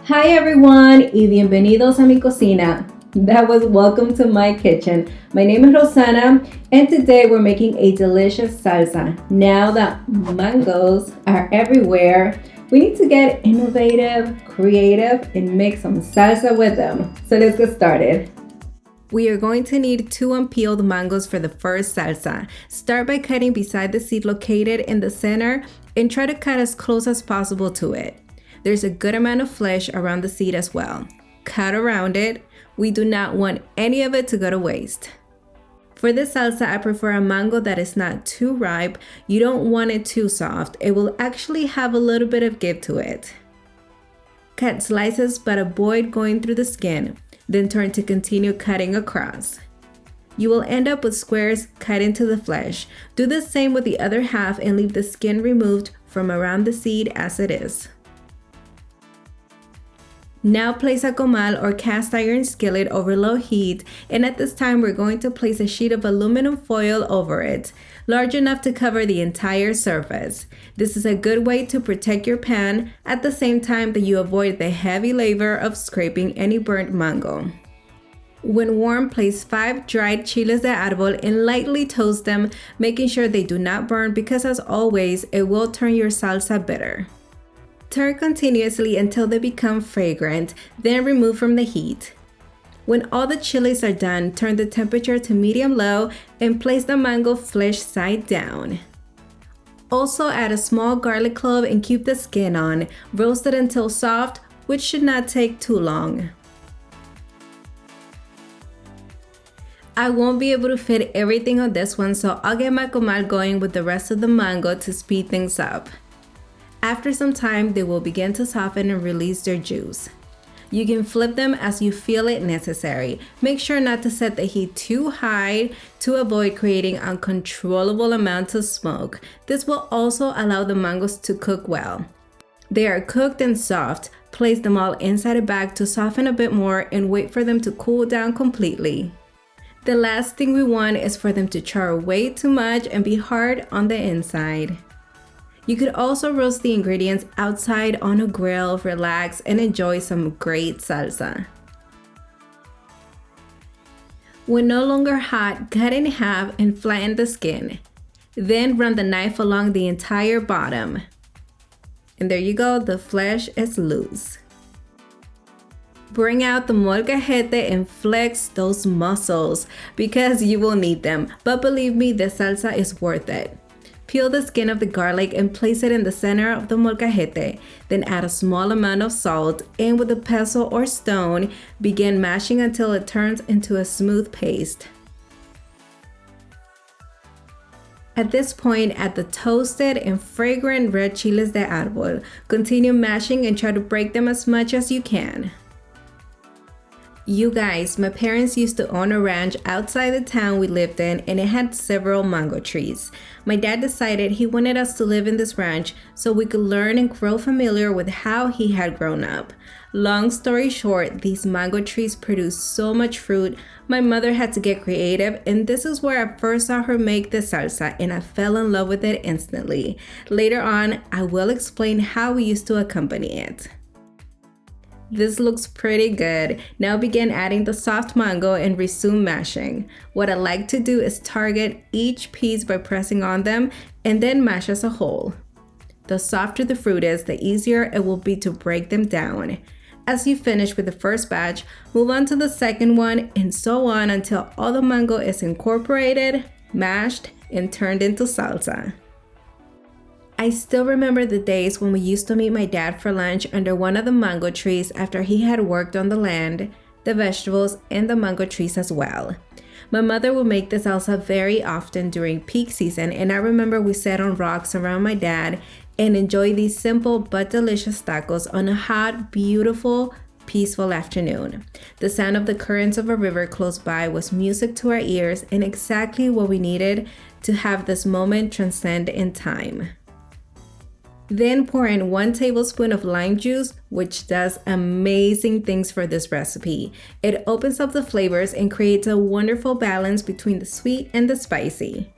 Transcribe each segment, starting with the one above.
Hi everyone y bienvenidos a mi cocina. That was welcome to my kitchen. My name is Rosana and today we're making a delicious salsa. Now that mangoes are everywhere, we need to get innovative, creative, and make some salsa with them. So let's get started. We are going to need 2 unpeeled mangoes for the first salsa. Start by cutting beside the seed located in the center and try to cut as close as possible to it. There's a good amount of flesh around the seed as well. Cut around it. We do not want any of it to go to waste. For this salsa, I prefer a mango that is not too ripe. You don't want it too soft. It will actually have a little bit of give to it. Cut slices but avoid going through the skin. Then turn to continue cutting across. You will end up with squares cut into the flesh. Do the same with the other half and leave the skin removed from around the seed as it is. Now place a comal or cast iron skillet over low heat, and at this time we're going to place a sheet of aluminum foil over it, large enough to cover the entire surface. This is a good way to protect your pan at the same time that you avoid the heavy labor of scraping any burnt mango. When warm, place 5 dried chiles de arbol and lightly toast them, making sure they do not burn because as always, it will turn your salsa bitter. Turn continuously until they become fragrant, then remove from the heat. When all the chilies are done, turn the temperature to medium-low and place the mango flesh side down. Also add a small garlic clove and keep the skin on. Roast it until soft, which should not take too long. I won't be able to fit everything on this one, so I'll get my comal going with the rest of the mango to speed things up. After some time, they will begin to soften and release their juice. You can flip them as you feel it necessary. Make sure not to set the heat too high to avoid creating uncontrollable amounts of smoke. This will also allow the mangoes to cook well. They are cooked and soft. Place them all inside a bag to soften a bit more and wait for them to cool down completely. The last thing we want is for them to char way too much and be hard on the inside. You could also roast the ingredients outside on a grill, relax, and enjoy some great salsa. When no longer hot, cut in half and flatten the skin. Then run the knife along the entire bottom. And there you go, the flesh is loose. Bring out the molcajete and flex those muscles because you will need them. But believe me, the salsa is worth it. Peel the skin of the garlic and place it in the center of the molcajete. Then add a small amount of salt and with a pestle or stone, begin mashing until it turns into a smooth paste. At this point, add the toasted and fragrant red chiles de arbol. Continue mashing and try to break them as much as you can. You guys, my parents used to own a ranch outside the town we lived in and it had several mango trees. My dad decided he wanted us to live in this ranch so we could learn and grow familiar with how he had grown up. Long story short, these mango trees produce so much fruit, my mother had to get creative and this is where I first saw her make the salsa and I fell in love with it instantly. Later on, I will explain how we used to accompany it. This looks pretty good. Now begin adding the soft mango and resume mashing. What I like to do is target each piece by pressing on them and then mash as a whole. The softer the fruit is, the easier it will be to break them down. As you finish with the first batch, move on to the second one and so on until all the mango is incorporated, mashed, and turned into salsa. I still remember the days when we used to meet my dad for lunch under one of the mango trees after he had worked on the land, the vegetables, and the mango trees as well. My mother would make the salsa very often during peak season, and I remember we sat on rocks around my dad and enjoyed these simple but delicious tacos on a hot, beautiful, peaceful afternoon. The sound of the currents of a river close by was music to our ears and exactly what we needed to have this moment transcend in time. Then pour in 1 tablespoon of lime juice, which does amazing things for this recipe. It opens up the flavors and creates a wonderful balance between the sweet and the spicy.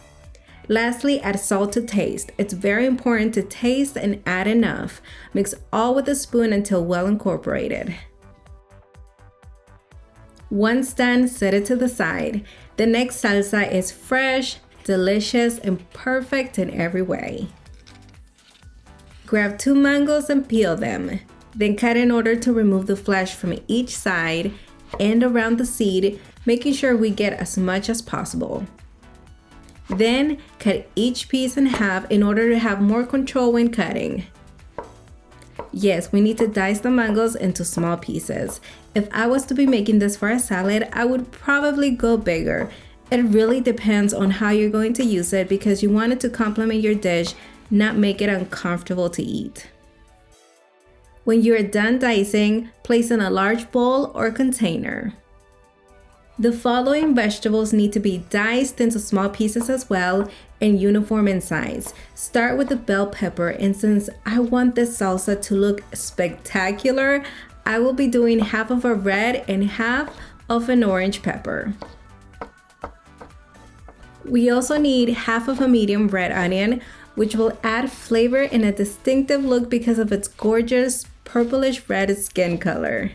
Lastly, add salt to taste. It's very important to taste and add enough. Mix all with a spoon until well incorporated. Once done, set it to the side. The next salsa is fresh, delicious, and perfect in every way. Grab 2 mangoes and peel them. Then cut in order to remove the flesh from each side and around the seed, making sure we get as much as possible. Then cut each piece in half in order to have more control when cutting. Yes, we need to dice the mangoes into small pieces. If I was to be making this for a salad, I would probably go bigger. It really depends on how you're going to use it because you want it to complement your dish, not make it uncomfortable to eat. When you're done dicing, place in a large bowl or container. The following vegetables need to be diced into small pieces as well and uniform in size. Start with the bell pepper, and since I want this salsa to look spectacular, I will be doing half of a red and half of an orange pepper. We also need half of a medium red onion, which will add flavor and a distinctive look because of its gorgeous purplish red skin color.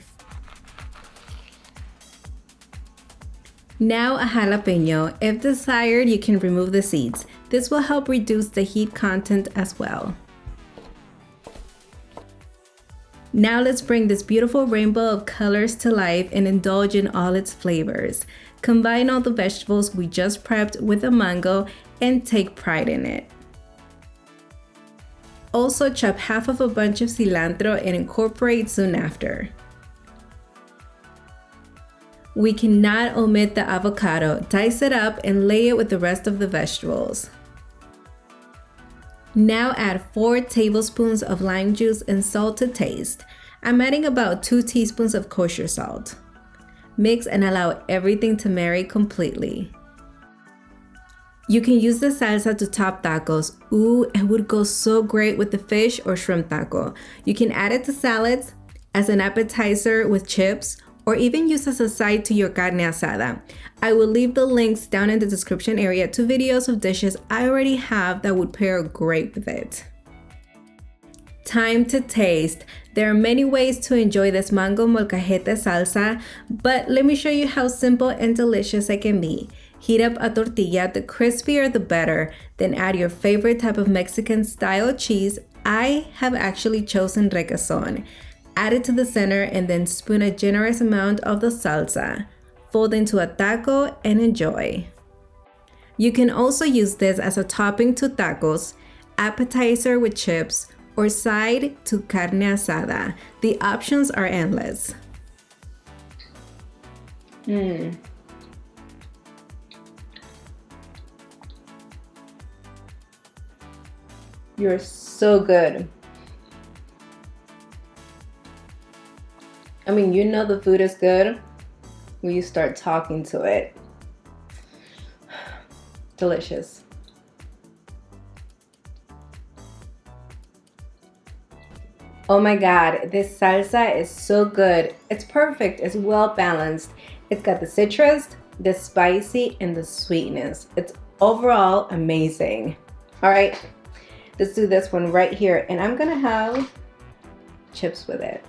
Now a jalapeno. If desired, you can remove the seeds. This will help reduce the heat content as well. Now let's bring this beautiful rainbow of colors to life and indulge in all its flavors. Combine all the vegetables we just prepped with a mango and take pride in it. Also chop half of a bunch of cilantro and incorporate soon after. We cannot omit the avocado. Dice it up and lay it with the rest of the vegetables. Now add 4 tablespoons of lime juice and salt to taste. I'm adding about 2 teaspoons of kosher salt. Mix and allow everything to marry completely. You can use the salsa to top tacos. Ooh, it would go so great with the fish or shrimp taco. You can add it to salads, as an appetizer with chips, or even use as a side to your carne asada. I will leave the links down in the description area to videos of dishes I already have that would pair great with it. Time to taste. There are many ways to enjoy this mango molcajete salsa, but let me show you how simple and delicious it can be. Heat up a tortilla, the crispier the better, then add your favorite type of Mexican style cheese. I have actually chosen requesón. Add it to the center and then spoon a generous amount of the salsa. Fold into a taco and enjoy. You can also use this as a topping to tacos, appetizer with chips, or side to carne asada. The options are endless. You're so good. I mean, you know the food is good when you start talking to it. Delicious. Oh my God, this salsa is so good. It's perfect, it's well balanced. It's got the citrus, the spicy, and the sweetness. It's overall amazing. All right, let's do this one right here. And I'm gonna have chips with it.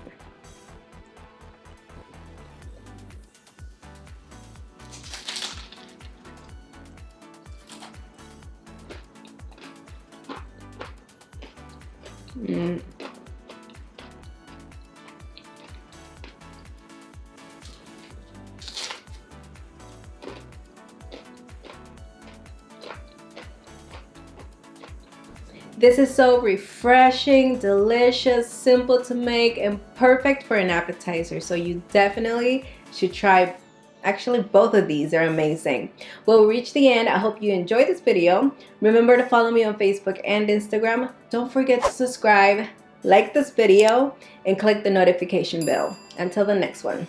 This is so refreshing, delicious, simple to make, and perfect for an appetizer. So you definitely should try. Actually, both of these are amazing. Well, we reached the end. I hope you enjoyed this video. Remember to follow me on Facebook and Instagram. Don't forget to subscribe, like this video, and click the notification bell. Until the next one.